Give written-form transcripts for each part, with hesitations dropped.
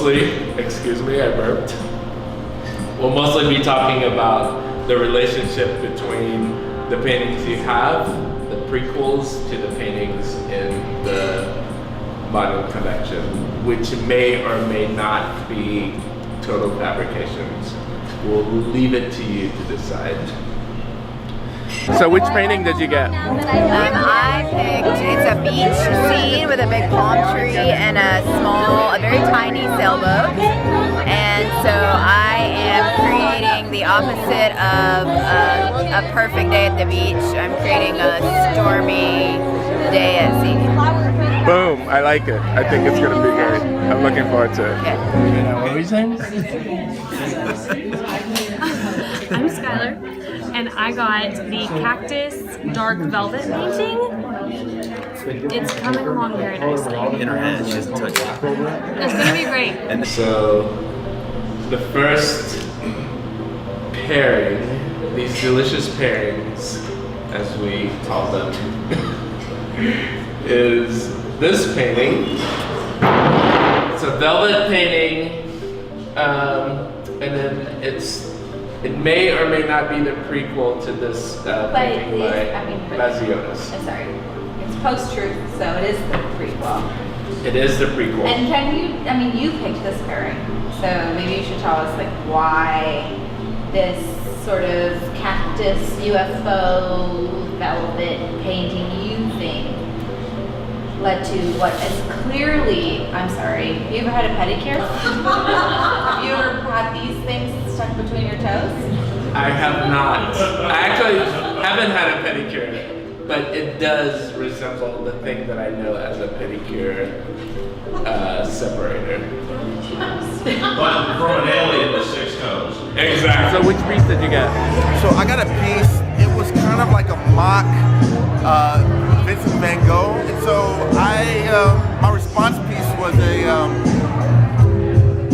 mostly, excuse me, I burped. We'll mostly be talking about the relationship between the paintings you have, the prequels to the paintings in the modern collection, which may or may not be total fabrications. We'll leave it to you to decide. So which painting did you get? I picked, it's a beach scene with a big palm tree and a very tiny sailboat. And so I am creating the opposite of a perfect day at the beach. I'm creating a stormy day at sea. Boom, I like it. I think it's gonna be great. I'm looking forward to it. Okay. What were you saying? I'm Skylar, and I got the Cactus Dark Velvet painting. It's coming along very nicely. In her hand, she doesn't touch it. It's gonna be great. And So, the first pairing, these delicious pairings, as we call them, is this painting. It's a velvet painting, and then it may or may not be the prequel to this painting by Baziotis. I'm sorry, it's post-truth, so it is the prequel. It is the prequel. And you picked this pairing, so maybe you should tell us like why this sort of cactus UFO velvet painting you think led to what is clearly, I'm sorry, have you ever had a pedicure? Have you ever had these things stuck between your toes? I have not. I actually haven't had a pedicure, but it does resemble the thing that I know as a pedicure separator. But from an alien with 6 toes. Exactly. So which piece did you get? So I got a piece, it was kind of like a mock Vincent van Gogh. And so my response piece was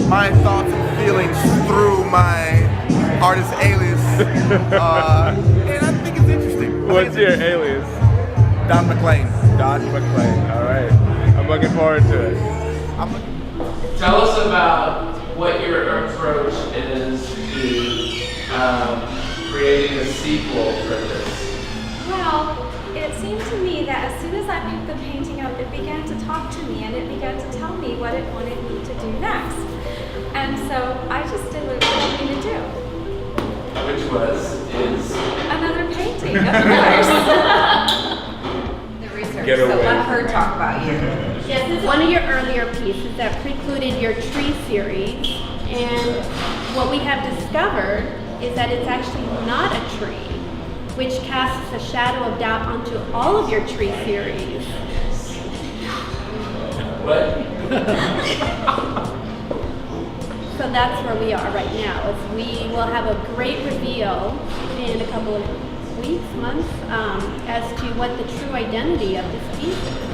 my thoughts and feelings through my artist alias. And I think it's interesting. What's your alias? Don McLean. Don McLean. All right. I'm looking forward to it. Tell us about what your approach is to creating a sequel for this. Well, it seemed to me that as soon as I picked the painting up, it began to talk to me and it began to tell me what it wanted me to do next. And so I just did what it wanted me to do. Which is another painting, of course. The research, Get so away. let her talk about you. Yes, this is one of your earlier pieces that precluded your tree series, and what we have discovered is that it's actually not a tree, which casts a shadow of doubt onto all of your tree series. What? So that's where we are right now, is we will have a great reveal in a couple of weeks, months, as to what the true identity of this piece is.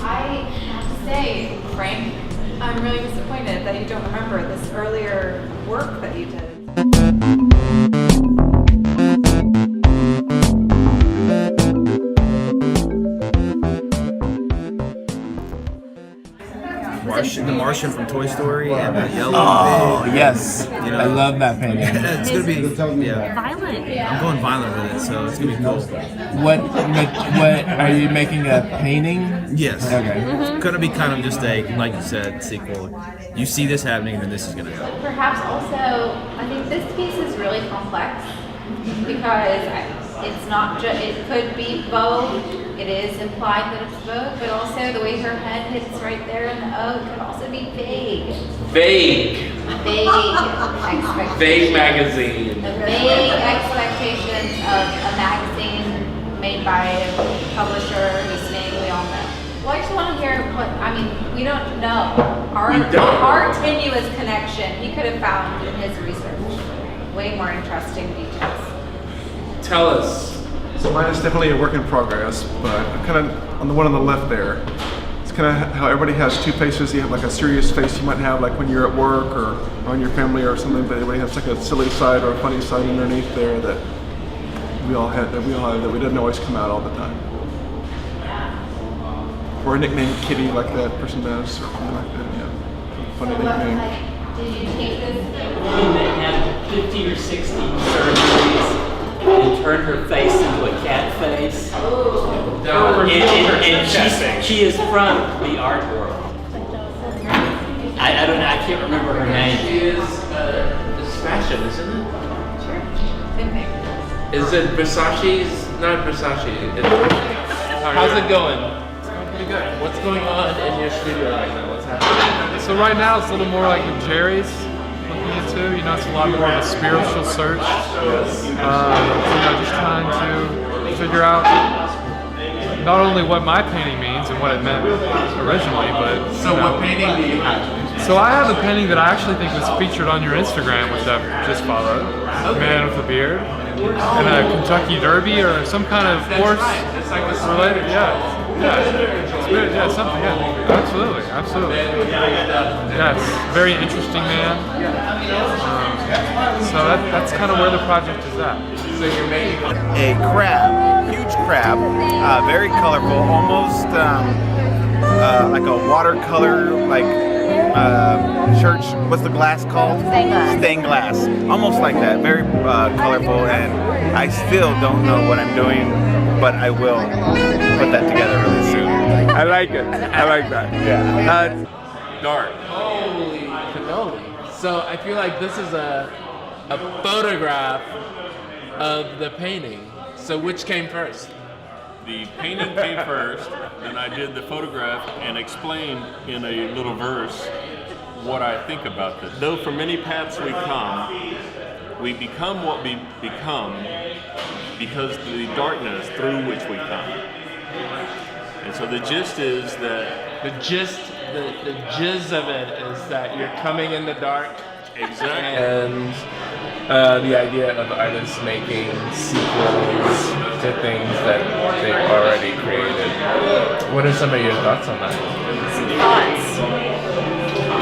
I have to say, Frank, I'm really disappointed that you don't remember this earlier work that you did. The Martian from Toy Story and the yellow pig. Yes. You know. I love that painting. It's gonna be Violent. I'm going violent with it, so it's gonna be cool. What are you making a painting? Yes. Okay. It's gonna be kind of just a, like you said, sequel. You see this happening, and then this is gonna happen. Perhaps also, I think this piece is really complex because it's not just, it could be Vogue, it is implied that it's Vogue, but also the way her head hits right there in the O could also be vague. Vague. Vague expectations. Vague magazine. The vague expectations of a magazine made by a publisher whose name we all know. Well, I just want to hear we don't know. Our tenuous connection, he could have found in his research way more interesting details. Tell us. So mine is definitely a work in progress, but kind of on the one on the left there, it's kind of how everybody has two faces. You have like a serious face you might have like when you're at work or on your family or something, but everybody has like a silly side or a funny side underneath there that we all have that we didn't always come out all the time. or a nickname Kitty like that person does, or something like that. Yeah, funny nickname. That had 50 or 60 surgeries and turned her face into a cat face. And she is from the art world. I don't know, I can't remember her name. She is it's fashion, isn't it? Sure. Same thing. Is it Versace's? Not Versace. How's it going? It's going pretty good. What's going on in your studio right now? What's happening? So right now it's a little more like what Jerry's looking into. You know, it's a lot more of a spiritual search. You know, just trying to figure out not only what my painting means and what it meant originally, but So what painting do you have? So I have a painting that I actually think was featured on your Instagram, which I've just followed. Man with a beard and a Kentucky Derby or some kind of horse It's like a related. Spirit, yeah, something. Yeah, absolutely. Yes, very interesting man. So that's kind of where the project is at. So you're making A crab, huge crab, very colorful, almost like a watercolor, church. What's the glass called? Stained glass. Stained glass, almost like that. Very colorful, and I still don't know what I'm doing, but I will put that together really soon. I like it. I like that. Yeah. Dark. Holy cannoli. So I feel like this is a photograph of the painting. So which came first? The painting came first, then I did the photograph and explained in a little verse what I think about this. Though from many paths we become what we become because of the darkness through which we come. And so the gist is that... The jizz of it is that you're coming in the dark. Exactly. And the idea of artists making sequels to things that they've already created. What are some of your thoughts on that? Thoughts.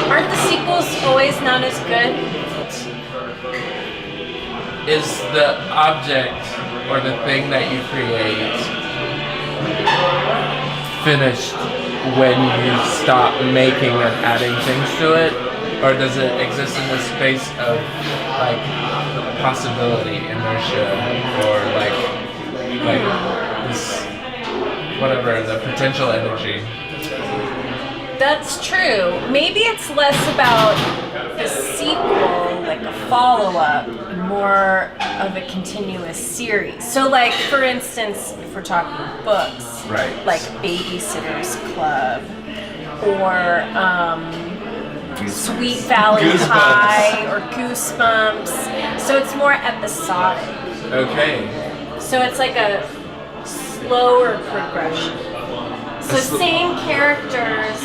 Aren't the sequels always not as good? Is the object or the thing that you create finished when you stop making and adding things to it? Or does it exist in the space of like possibility, inertia, or like this whatever, the potential energy? That's true. Maybe it's less about the sequel, like a follow-up, more of a continuous series. So like, for instance, if we're talking books, Right. like Babysitter's Club, or Sweet Valley Goosebumps. High, or Goosebumps. So it's more episodic. Okay. So it's like a slower progression. So same characters,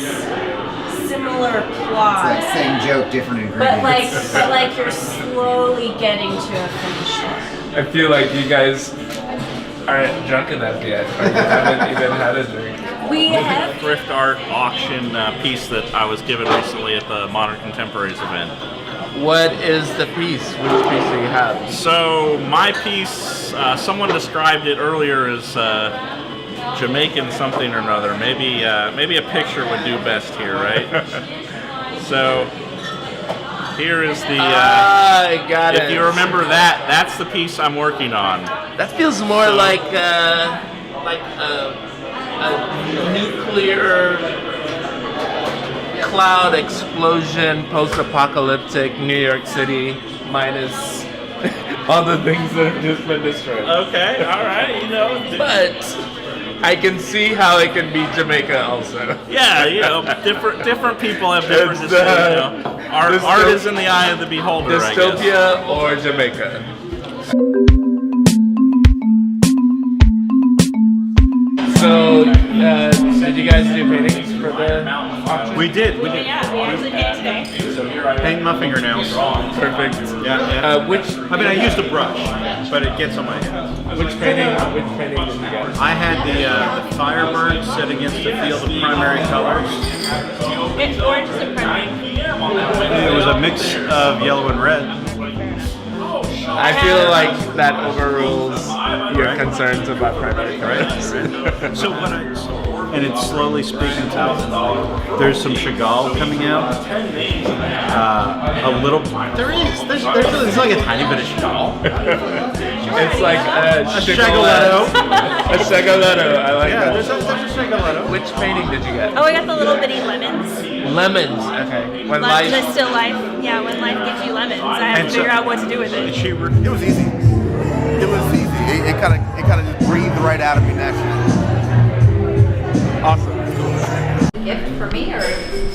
similar plot, Same joke, different ingredients. but like you're slowly getting to a finish line. I feel like you guys aren't drunk enough yet, or you haven't even had a drink. We have thrift art auction piece that I was given recently at the Modern Contemporaries event. What is the piece? Which piece do you have? So my piece, someone described it earlier as Jamaican something or another. Maybe a picture would do best here, right? So here is the. I got it. If you remember that, that's the piece I'm working on. That feels more like a nuclear cloud explosion, post-apocalyptic New York City, minus all the things that have just been destroyed. Okay, all right, you know. But I can see how it can be Jamaica also. Yeah, you know, different people have different. It's, art is in the eye of the beholder. I guess. Dystopia or Jamaica. So, did you guys do paintings for the auction? We did. Yeah, we actually did today. Paint my fingernails. Perfect. Yeah. Which? I mean, I used a brush, but it gets on my head. Which painting did you get? I had the Firebird set against the field of primary colors. It's orange is a primary. It was a mix of yellow and red. I feel like that overrules your concerns about primary colors. So what and it's slowly speaking to me. There's some Chagall coming out. A little. There's like a tiny bit of Chagall. It's like a Shagoletto. A Shagoletto. I like that. There's a Shagoletto. Which painting did you get? Oh, I got the little bitty lemons. Lemons. Okay. When life. The still life. Yeah, when life gives you lemons, I have to figure out what to do with it. It was easy. It was easy. It kind of just breathed right out of me naturally. Awesome. Gift for me or?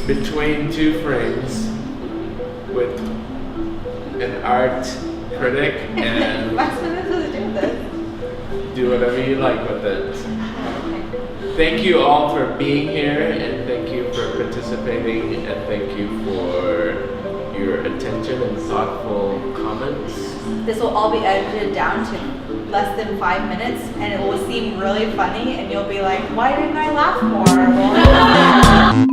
Between two frames with an art critic and What's supposed to do with this? do whatever you like with it. Thank you all for being here, and thank you for participating, and thank you for your attention and thoughtful comments. This will all be edited down to less than 5 minutes, and it will seem really funny, and you'll be like, why didn't I laugh more? Well,